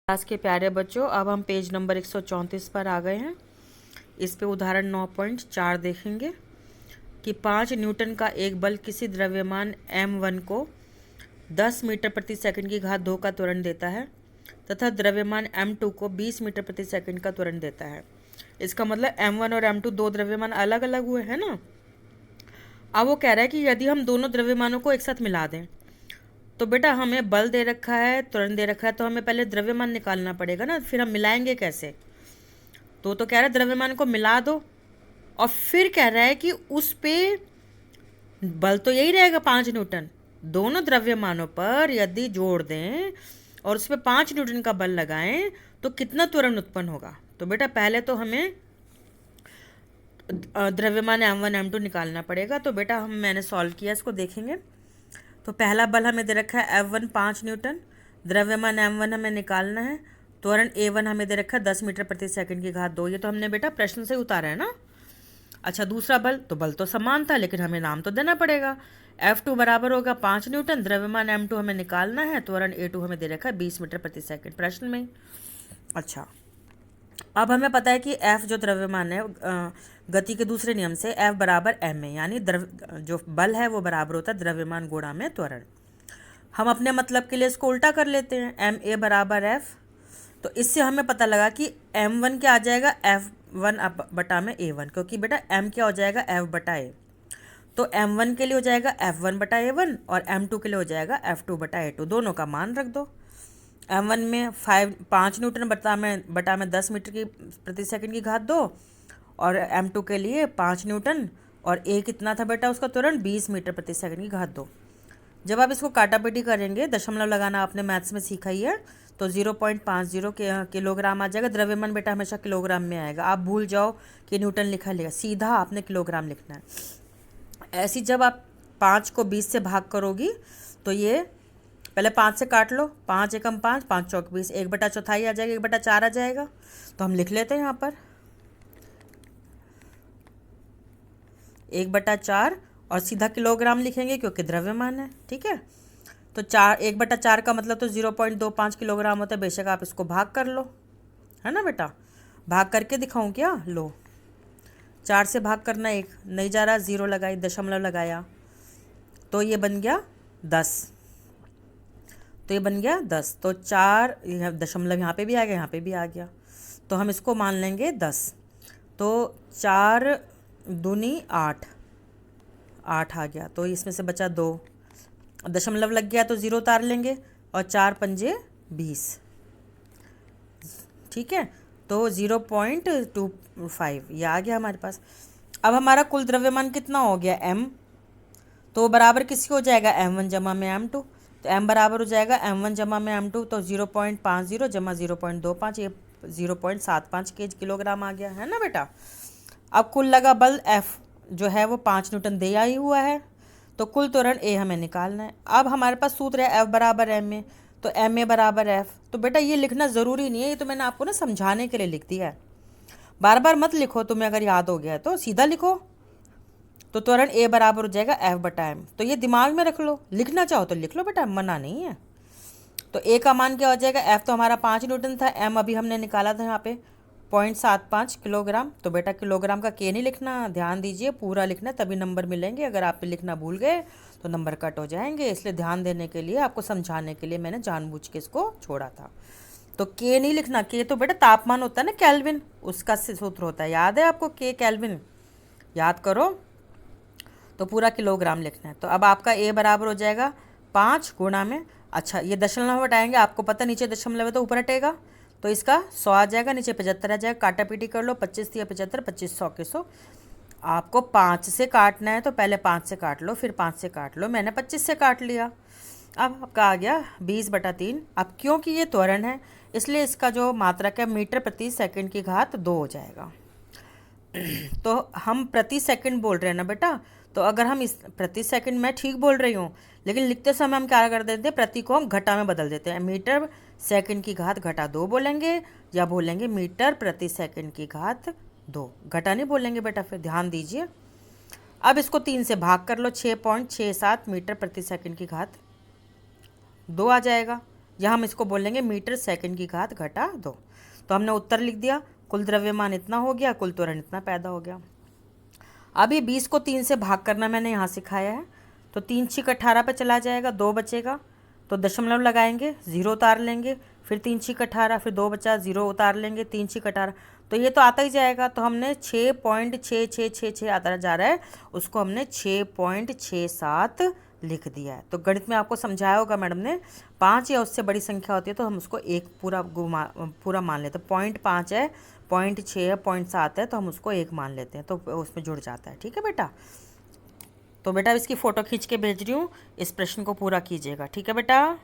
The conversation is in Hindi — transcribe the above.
क्लास के प्यारे बच्चों, अब हम पेज नंबर 134 पर आ गए हैं। इस पे उदाहरण 9.4 देखेंगे कि 5 न्यूटन का एक बल किसी द्रव्यमान m1 को 10 मीटर प्रति सेकंड की घात 2 का त्वरण देता है तथा द्रव्यमान m2 को 20 मीटर प्रति सेकंड का त्वरण देता है। इसका मतलब m1 और m2 दो द्रव्यमान अलग अलग हुए हैं ना। अब वो कह रहा है कि यदि हम दोनों द्रव्यमानों को एक साथ मिला दें तो बेटा हमें बल दे रखा है, त्वरण दे रखा है, तो हमें पहले द्रव्यमान निकालना पड़ेगा ना। फिर हम मिलाएंगे कैसे? तो कह रहा है द्रव्यमान को मिला दो और फिर कह रहा है कि उस पे बल तो यही रहेगा 5 न्यूटन। दोनों द्रव्यमानों पर यदि जोड़ दें और उस पर 5 न्यूटन का बल लगाएं तो कितना त्वरण उत्पन्न होगा। तो बेटा पहले तो हमें द्रव्यमान m1 m2 निकालना पड़ेगा। तो बेटा मैंने सॉल्व किया, इसको देखेंगे। तो पहला बल हमें दे रखा है F1 5 न्यूटन, द्रव्यमान m1 हमें निकालना है, त्वरण a1 हमें दे रखा है 10 मीटर प्रति सेकंड की घात 2। ये तो हमने बेटा प्रश्न से उतारा है ना। अच्छा, दूसरा बल, तो बल तो समान था लेकिन हमें नाम तो देना पड़ेगा। F2 बराबर होगा 5 न्यूटन, द्रव्यमान m2 हमें निकालना है, त्वरण a2 हमें दे रखा है 20 मीटर प्रति सेकंड प्रश्न में। अच्छा, अब हमें पता है कि F जो द्रव्यमान है गति के दूसरे नियम से F बराबर m है, यानी जो बल है वो बराबर होता है द्रव्यमान गुणा में त्वरण। हम अपने मतलब के लिए इसको उल्टा कर लेते हैं, m a बराबर F। तो इससे हमें पता लगा कि m1 क्या आ जाएगा F1 बटा में a1, क्योंकि बेटा m क्या हो जाएगा F बटा a। तो m1 के लिए हो जाएगा F1 बटा a1 और m2 के लिए हो जाएगा F2 बटा a2। दोनों का मान रख दो। m1 में 5 न्यूटन बटा में 10 मीटर की प्रति सेकंड की घात 2 और m2 के लिए 5 न्यूटन और a कितना था बेटा उसका त्वरण 20 मीटर प्रति सेकंड की घात 2। जब आप इसको काटापीटी करेंगे, दशमलव लगाना आपने मैथ्स में सीखा ही है, तो 0.50 किलोग्राम आ जाएगा। द्रव्यमान बेटा हमेशा किलोग्राम में आएगा, आप भूल जाओ कि न्यूटन लिखा लिया, सीधा आपने किलोग्राम लिखना है। ऐसी जब आप 5 को 20 से भाग करोगी तो ये पहले 5 से काट लो, 5 एकम 5, 5 चौक 20, 1/4 आ जाएगा, 1/4 आ जाएगा। तो हम लिख लेते हैं यहाँ पर 1/4 और सीधा किलोग्राम लिखेंगे क्योंकि द्रव्यमान है। ठीक है, तो 1/4 का मतलब तो 0.25 किलोग्राम होता है। बेशक आप इसको भाग कर लो, है ना बेटा। भाग करके दिखाऊं क्या? लो, 4 से भाग करना 1 नहीं जा रहा, 0 लगाई, दशमलव लगाया, तो ये बन गया 10। तो ये बन गया 10। तो 4 दशमलव यहाँ पे भी आ गया, यहाँ पे भी आ गया, तो हम इसको मान लेंगे 10। तो 4 दूनी 8 आ गया, तो इसमें से बचा 2, दशमलव लग गया तो 0 उतार लेंगे और 4 पंजे 20। ठीक है, तो 0.25 ये आ गया हमारे पास। अब हमारा कुल द्रव्यमान कितना हो गया m, तो बराबर किसकी हो जाएगा m1 जमा में m2। तो m बराबर हो जाएगा m1 जमा में m2, तो 0.50 जमा 0.25, ये 0.75 किलोग्राम आ गया, है ना बेटा। अब कुल लगा बल F जो है वो 5 न्यूटन दिया ही हुआ है, तो कुल त्वरण A हमें निकालना है। अब हमारे पास सूत्र है F बराबर m ए, तो m ए बराबर F। तो बेटा ये लिखना ज़रूरी नहीं है, ये तो मैंने आपको ना समझाने के लिए लिख दिया है, बार बार मत लिखो। तुम्हें अगर याद हो गया है तो सीधा लिखो। तो त्वरण A बराबर हो जाएगा F बटा m। तो ये दिमाग में रख लो, लिखना चाहो तो लिख लो बेटा, मना नहीं है। तो A का मान क्या हो जाएगा? F तो हमारा 5 न्यूटन था, m अभी हमने निकाला था यहाँ पे 0.75 किलोग्राम। तो बेटा किलोग्राम का K नहीं लिखना, ध्यान दीजिए, पूरा लिखना, तभी नंबर मिलेंगे। अगर आप लिखना भूल गए तो नंबर कट हो जाएंगे, इसलिए ध्यान देने के लिए, आपको समझाने के लिए मैंने जानबूझ के इसको छोड़ा था। तो K नहीं लिखना, K तो बेटा तापमान होता है ना, केल्विन, उसका सूत्र होता है, याद है आपको? K केल्विन, याद करो। तो पूरा किलोग्राम लिखना है। तो अब आपका A बराबर हो जाएगा 5 गुणा में, अच्छा ये दशमलव हटाएंगे, आपको पता नीचे दशमलव है तो ऊपर हटेगा, तो इसका 100 आ जाएगा, नीचे 75 आ जाएगा। काटा पीटी कर लो, 25 या 75, 25 100 के 100। आपको 5 से काटना है तो पहले 5 से काट लो, फिर 5 से काट लो, मैंने 25 से काट लिया। अब आपका आ गया 20/3। अब क्योंकि ये त्वरण है इसलिए इसका जो मात्रक है मीटर प्रति सेकंड की घात 2 हो जाएगा। तो हम प्रति सेकंड बोल रहे हैं ना बेटा, तो अगर हम इस प्रति सेकंड, मैं ठीक बोल रही हूँ, लेकिन लिखते समय हम क्या कर देते हैं, प्रति को हम घटा में बदल देते हैं। मीटर सेकंड की घात घटा 2 बोलेंगे, या बोलेंगे मीटर प्रति सेकंड की घात 2, घटा नहीं बोलेंगे बेटा। फिर ध्यान दीजिए, अब इसको 3 से भाग कर लो, 6.67 मीटर प्रति सेकंड की घात 2 आ जाएगा। या हम इसको बोलेंगे मीटर सेकंड की घात घटा 2। तो हमने उत्तर लिख दिया, कुल द्रव्यमान इतना हो गया, कुल त्वरण इतना पैदा हो गया। अब ये 20 को 3 से भाग करना मैंने यहाँ सिखाया है। तो 3 छीक 18 पे चला जाएगा, 2 बचेगा, तो दशमलव लगाएंगे, 0 उतार लेंगे, फिर 3 छीक 18, फिर 2 बचा, 0 उतार लेंगे, 3 छीक 18, तो ये तो आता ही जाएगा। तो हमने 6.6666 आता जा रहा है, उसको हमने 6.67 लिख दिया है। तो गणित में आपको समझाया होगा मैडम ने, 5 या उससे बड़ी संख्या होती है तो हम उसको एक पूरा मान लेते हैं। 0.5 है, 0.6 है, 0.7 है, तो हम उसको 1 मान लेते हैं, तो उसमें जुड़ जाता है। ठीक है बेटा। तो बेटा इसकी फ़ोटो खींच के भेज रही हूँ, इस प्रश्न को पूरा कीजिएगा। ठीक है बेटा।